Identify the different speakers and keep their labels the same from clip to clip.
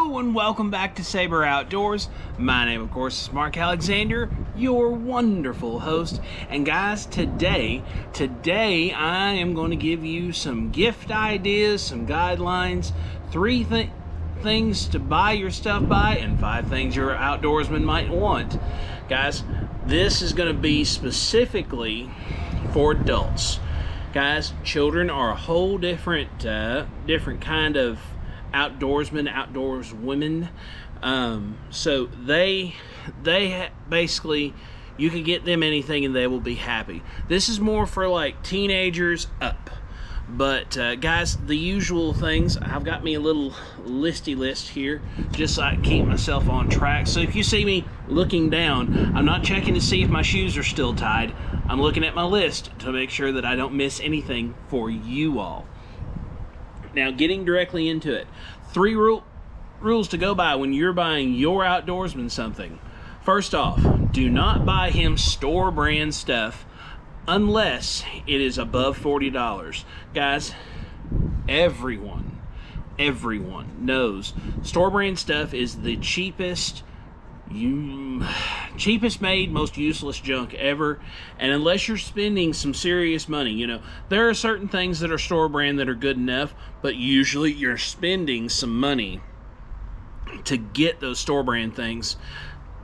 Speaker 1: Hello and welcome back to Saber Outdoors. My name, of course, is Mark Alexander, your wonderful host. And guys, today I am going to give you some gift ideas, some guidelines, three things to buy your stuff by, and 5 things your outdoorsman might want. Guys, this is going to be specifically for adults. Guys, children are a whole different kind of outdoorsmen, outdoorswomen. So they basically, you can get them anything and they will be happy. This is more for like teenagers up. But guys, the usual things, I've got me a little listy list here just so I can keep myself on track. So if you see me looking down, I'm not checking to see if my shoes are still tied. I'm looking at my list to make sure that I don't miss anything for you all. Now, getting directly into it, 3 rules to go by when you're buying your outdoorsman something. First off, do not buy him store brand stuff unless it is above $40. Guys, everyone knows store brand stuff is the cheapest made, most useless junk ever. And unless you're spending some serious money, you know, there are certain things that are store brand that are good enough, but usually you're spending some money to get those store brand things,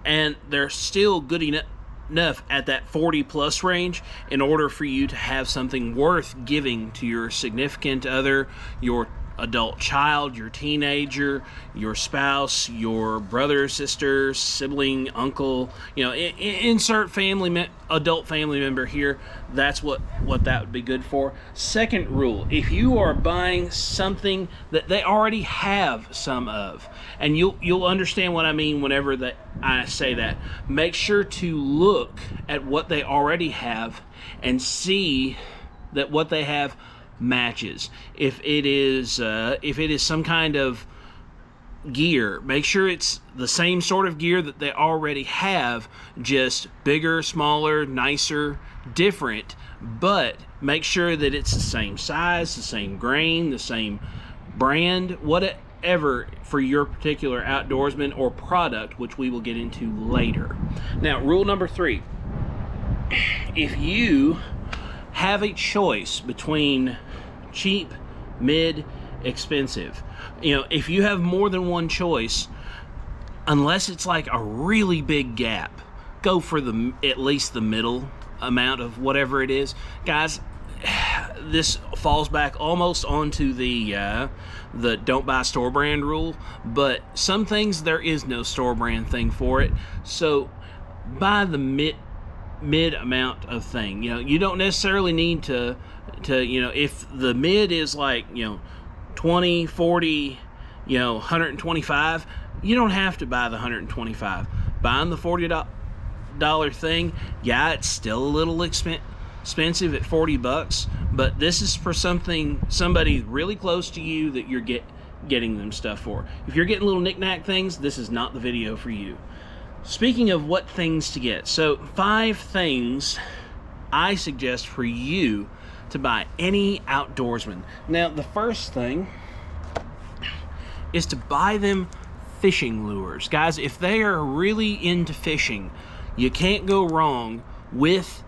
Speaker 1: and they're still good enough at that 40 plus range in order for you to have something worth giving to your significant other, your adult child, your teenager, your spouse, your brother, sister, sibling, uncle, you know, insert adult family member here. That's what that would be good for. Second rule, if you are buying something that they already have some of, and you'll understand what I mean whenever that I say that, make sure to look at what they already have and see that what they have matches. If it is some kind of gear, make sure it's the same sort of gear that they already have, just bigger, smaller, nicer, different, but make sure that it's the same size, the same grain, the same brand, whatever for your particular outdoorsman or product, which we will get into later. Now, rule number 3, if you have a choice between cheap, mid, expensive, you know, if you have more than one choice, unless it's like a really big gap, go for at least the middle amount of whatever it is. Guys, this falls back almost onto the don't buy store brand rule, but some things there is no store brand thing for it, so buy the mid amount of thing. You know, you don't necessarily need to you know, if the mid is like, you know, 20, 40, you know, 125, you don't have to buy the 125. Buying the $40 thing, yeah, it's still a little expensive at $40, but this is for somebody really close to you that you're getting them stuff for. If you're getting little knick-knack things, this is not the video for you. Speaking of what things to get, so 5 things I suggest for you to buy any outdoorsman. Now, the first thing is to buy them fishing lures. Guys, if they are really into fishing, you can't go wrong with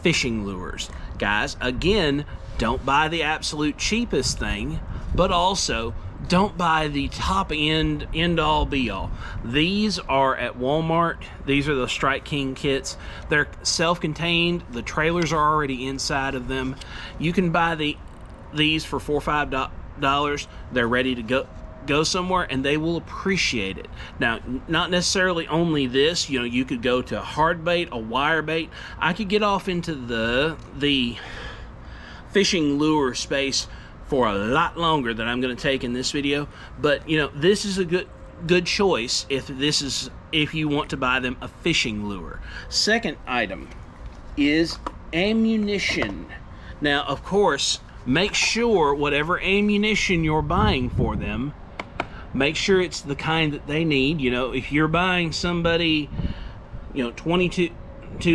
Speaker 1: fishing lures. Guys, again, don't buy the absolute cheapest thing, but also don't buy the top end all be all. These are at Walmart. These are the Strike King kits. They're self-contained. The trailers are already inside of them. You can buy these for $4 or $5. They're ready to go somewhere, and they will appreciate it. Now, not necessarily only this, you know, you could go to hard bait, a wire bait. I could get off into the fishing lure space for a lot longer than I'm going to take in this video, but you know, this is a good choice if you want to buy them a fishing lure. Second item is ammunition. Now, of course, make sure whatever ammunition you're buying for them, make sure it's the kind that they need. You know, if you're buying somebody, you know, 22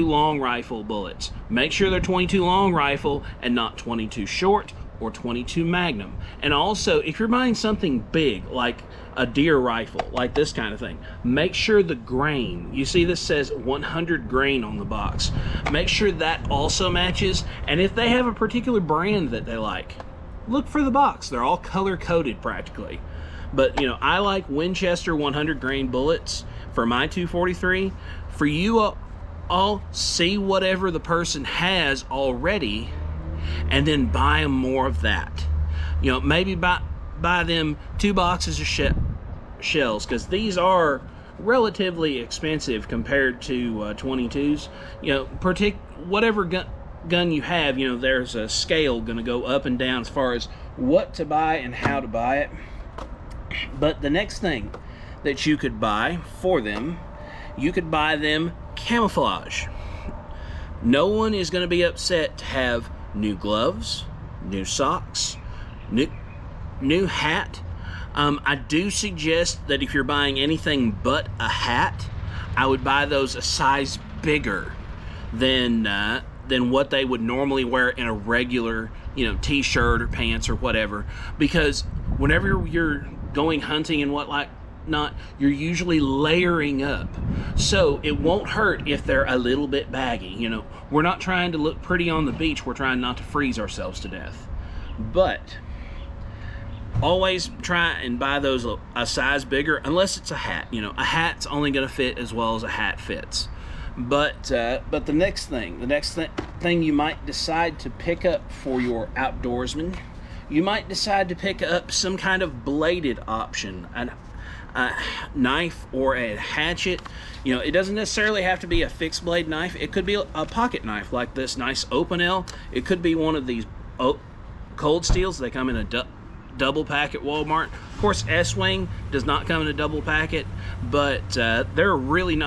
Speaker 1: long rifle bullets, make sure they're 22 long rifle and not 22 short or 22 Magnum. And also, if you're buying something big, like a deer rifle, like this kind of thing, make sure the grain, you see this says 100 grain on the box, make sure that also matches. And if they have a particular brand that they like, look for the box. They're all color coded practically. But you know, I like Winchester 100 grain bullets for my 243. For you all, see whatever the person has already and then buy them more of that. You know, maybe buy them 2 boxes of shells, because these are relatively expensive compared to 22s. You know, whatever gun you have, you know, there's a scale going to go up and down as far as what to buy and how to buy it. But the next thing that you could buy for them, you could buy them camouflage. No one is going to be upset to have new gloves, new socks, new hat. I do suggest that if you're buying anything but a hat, I would buy those a size bigger than what they would normally wear in a regular, you know, t-shirt or pants or whatever. Because whenever you're going hunting and whatnot, you're usually layering up. So it won't hurt if they're a little bit baggy. You know, we're not trying to look pretty on the beach. We're trying not to freeze ourselves to death. But always try and buy those a size bigger, unless it's a hat. You know, a hat's only going to fit as well as a hat fits. But the next thing you might decide to pick up for your outdoorsman, you might decide to pick up some kind of bladed option, a knife or a hatchet. You know, it doesn't necessarily have to be a fixed blade knife. It could be a pocket knife like this nice open L. It could be one of these Cold Steels. They come in a double pack at Walmart. Of course, S-Wing does not come in a double packet, but they're a really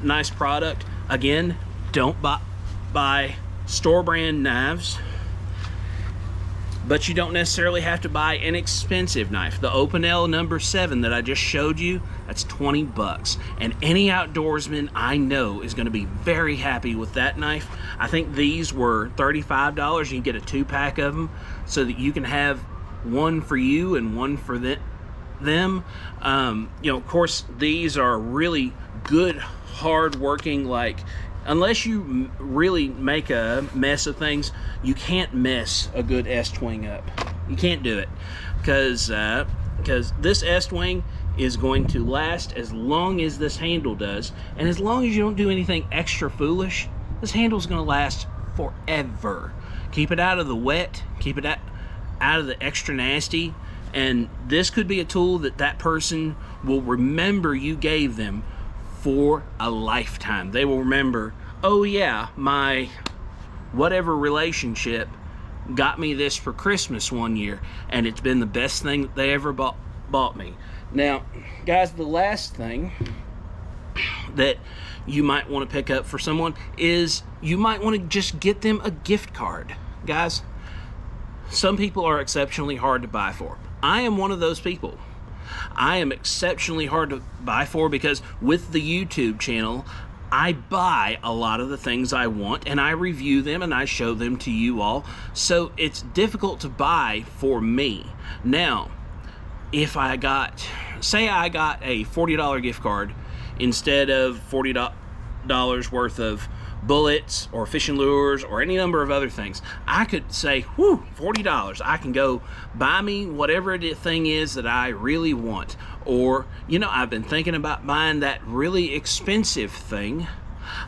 Speaker 1: nice product. Again, don't buy store brand knives, but you don't necessarily have to buy an expensive knife. The Open L number 7 that I just showed you, that's 20 bucks. And any outdoorsman I know is going to be very happy with that knife. I think these were $35. You can get a 2-pack of them so that you can have one for you and one for them. You know, of course, these are really good, hard-working, like, unless you really make a mess of things, you can't mess a good S-Wing up. You can't do it, because this S-Wing is going to last as long as this handle does, and as long as you don't do anything extra foolish, this handle is going to last forever. Keep it out of the wet, keep it out of the extra nasty, and this could be a tool that person will remember you gave them for a lifetime. They will remember, oh yeah, my whatever relationship got me this for Christmas one year, and it's been the best thing that they ever bought me. Now, guys, the last thing that you might want to pick up for someone is you might want to just get them a gift card. Guys, some people are exceptionally hard to buy for. I am one of those people. I am exceptionally hard to buy for because with the YouTube channel, I buy a lot of the things I want and I review them and I show them to you all. So it's difficult to buy for me. Now, if say I got a $40 gift card instead of $40 worth of bullets or fishing lures or any number of other things, I could say, whew, $40, I can go buy me whatever the thing is that I really want. Or, you know, I've been thinking about buying that really expensive thing.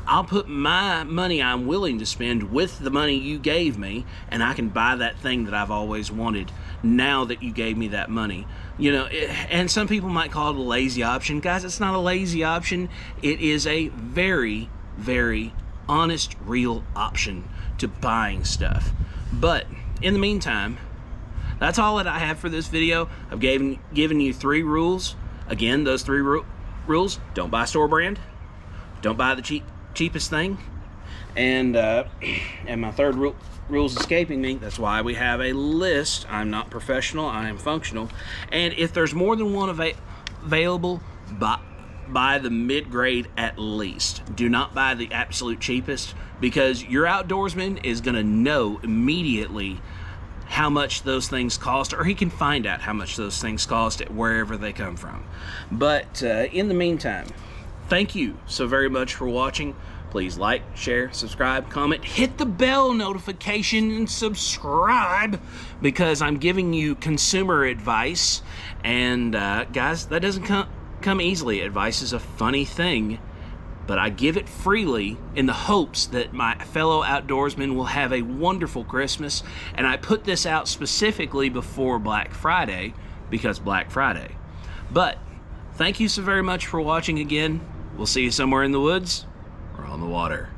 Speaker 1: I'll put my money I'm willing to spend with the money you gave me, and I can buy that thing that I've always wanted now that you gave me that money. You know, and some people might call it a lazy option. Guys, it's not a lazy option. It is a very, very honest, real option to buying stuff. But in the meantime, that's all that I have for this video. I've given you 3 rules. Again, those 3 rules: don't buy store brand, don't buy the cheapest thing, and my third rule's escaping me. That's why we have a list. I'm not professional, I am functional. And if there's more than one available, buy the mid-grade at least. Do not buy the absolute cheapest, because your outdoorsman is going to know immediately how much those things cost, or he can find out how much those things cost at wherever they come from. But in the meantime, thank you so very much for watching. Please like, share, subscribe, comment, hit the bell notification, and subscribe, because I'm giving you consumer advice. And guys, that doesn't come easily. Advice is a funny thing, but I give it freely in the hopes that my fellow outdoorsmen will have a wonderful Christmas. And I put this out specifically before Black Friday, because Black Friday. But thank you so very much for watching again. We'll see you somewhere in the woods or on the water.